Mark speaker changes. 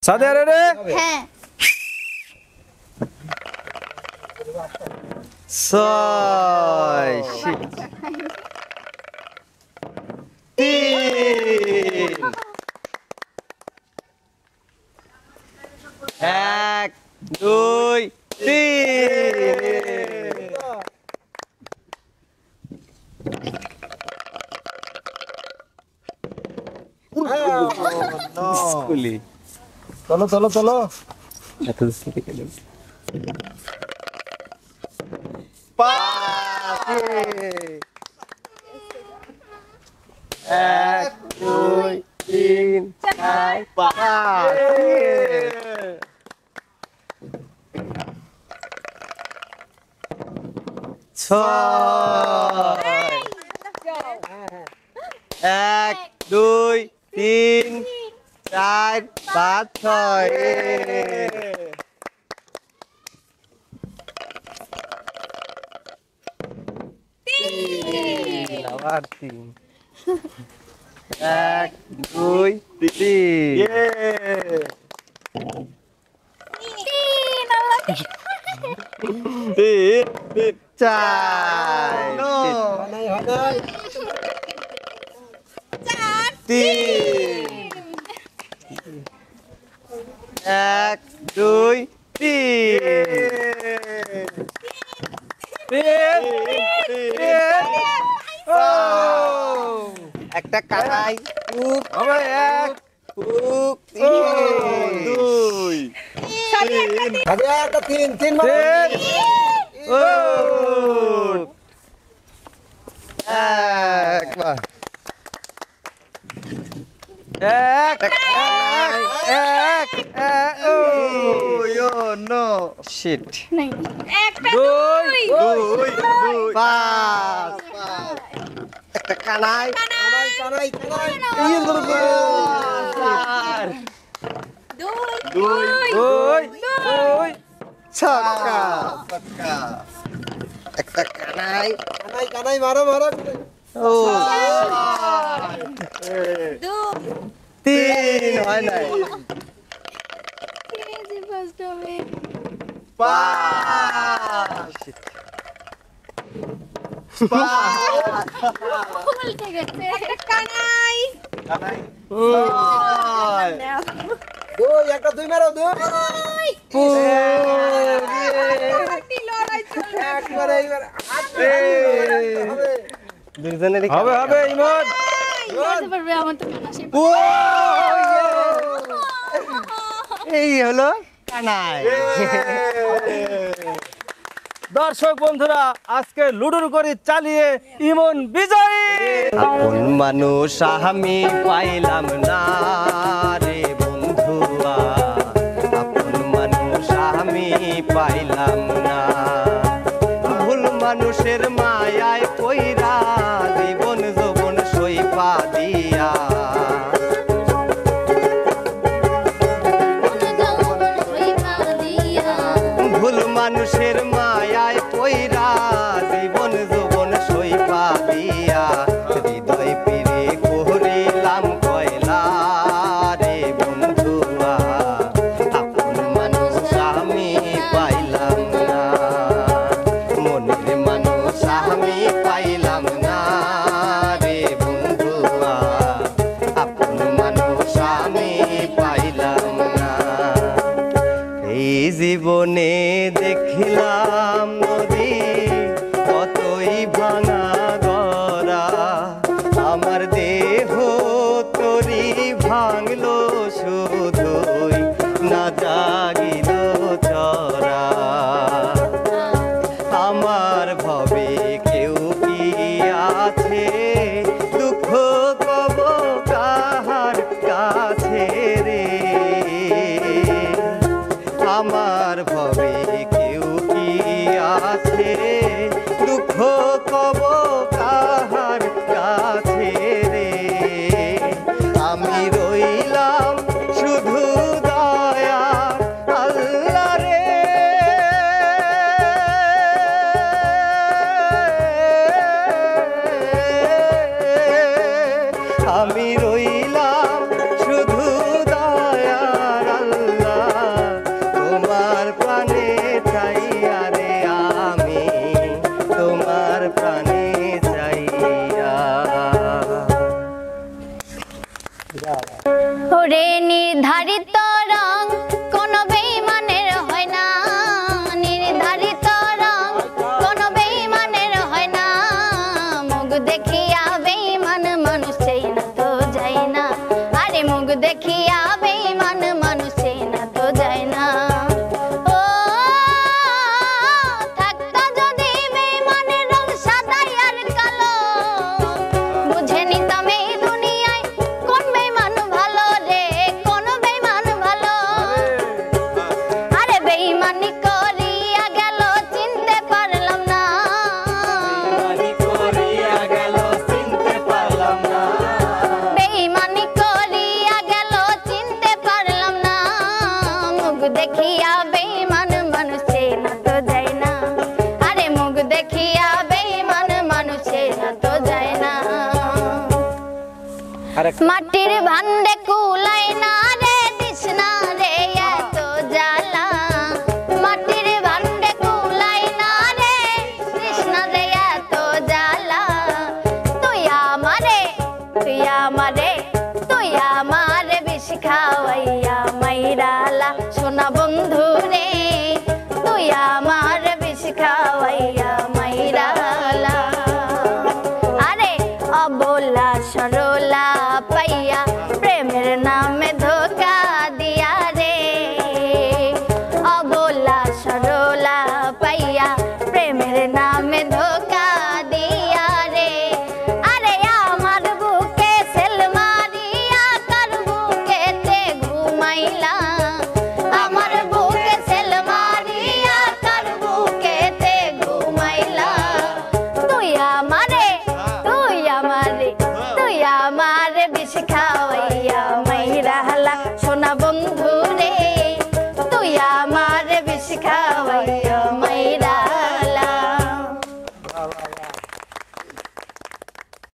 Speaker 1: সাদিয়া রে
Speaker 2: হ্যাঁ
Speaker 1: 6 3 1 2 3 স্কুলি
Speaker 3: চলো চলো চলো
Speaker 1: এত স্কুলি কেন পাঁচ 1 2 3 4 5 6 1 2 3 4 5 6 আবার 3 1 2 3 4 3 1 2 3 একটা কানাই খুব হবে এক খুব দুই
Speaker 3: একটা তিন তিন মারো।
Speaker 1: একবার এক নো শিট
Speaker 2: नहीं একটা
Speaker 1: দুই
Speaker 2: দুই
Speaker 1: পাঁচ একটা কানাই
Speaker 3: কানাই কানাই কানাই
Speaker 1: চার
Speaker 2: দুই
Speaker 1: দুই দুই ছক্কা একটা কানাই
Speaker 3: কানাই কানাই মারো মারো
Speaker 1: ও
Speaker 2: দুই
Speaker 1: তিন হয় নাই
Speaker 2: কেজি ফার্স্ট হবে
Speaker 1: পাঁচ
Speaker 2: উল্টে গেছে একটা কানাই
Speaker 1: কানাই
Speaker 3: দুই একটা দুই মারো দুই
Speaker 2: একটি লড়াই চলবে
Speaker 3: একবারে এইবার
Speaker 1: দুজনের
Speaker 3: হবে হবে ইমন
Speaker 2: বলতে পারবে আমার তো কানা শেপ
Speaker 1: এই হলো কানাই
Speaker 3: দর্শক বন্ধুরা আজকে লুডুর করে চালিয়ে ইমন বিজয়ী
Speaker 1: আপন মানুষ আমি পাইলাম না রে বন্ধুয়া আপন মানুষ আমি পাইলাম না ভুল মানুষের মায়ায় কইরা জীবন যৌবন সইপা দিয়া ভুল মানুষের মায়ায় কইরা জীবন যৌবন সইপা দিয়া হৃদয় পিরে করিলাম কয়লা রে বন্ধুয়া আপন মানুষ আমি পাইলাম না মনের মানুষ আমি পাইলাম না রে বন্ধুয়া আপন মানুষ আমি পাইলাম না এই জীবনে দেখিলাম নদী কতই ভাঙা গড়া আমার দেহ তরি ভাঙলো শুধুই না জাগিল চরা আমার ভবে কেউ কি আছে দুঃখ কব কাহার কাছে রে আমার ভবে কেউ কি আছে দুঃখ কব কাহার কাছে রে আমি রইলাম শুধু দয়া আল্লাহ রে আমি রইলাম শুধু দয়ার আল্লাহ
Speaker 4: দেখিয়া বেঈমান মানুষ চেনা তো যায় না, আরে মুখ দেখিয়া বেঈমান মানুষ চেনা তো যায় না। মাটির ভান্ডে কুলাই না রে তৃষ্ণা রে এত জ্বালা, মাটির ভান্ডে কুলাই না রে তৃষ্ণা রে এত জ্বালা। তুই আমারে তুই আমারে তুই আমারে বিষ খাওয়াইয়া মাইরালা সোনা বন্ধু রে, তুই আমার বিষ খাওয়াইয়া মাইরালা। আরে অবলা সরলা পাইয়া প্রেমের নামে ধোকা দিয়া রে, অবলা সরলা পাইয়া প্রেমের নামে ধোকা দিয়া রে। আরে আমার বুকে সেল মারিয়া কার বুকেতে ঘুমাইলা, আমার বুকে সেল মারিয়া কার বুকেতে ঘুমাইলা। তুই আমারে তুই আমারে তুই আমারে বিষ খাওয়াইয়া মাইরালা সোনা বন্ধু রে, তুই আমারে বিষ খাওয়াইয়া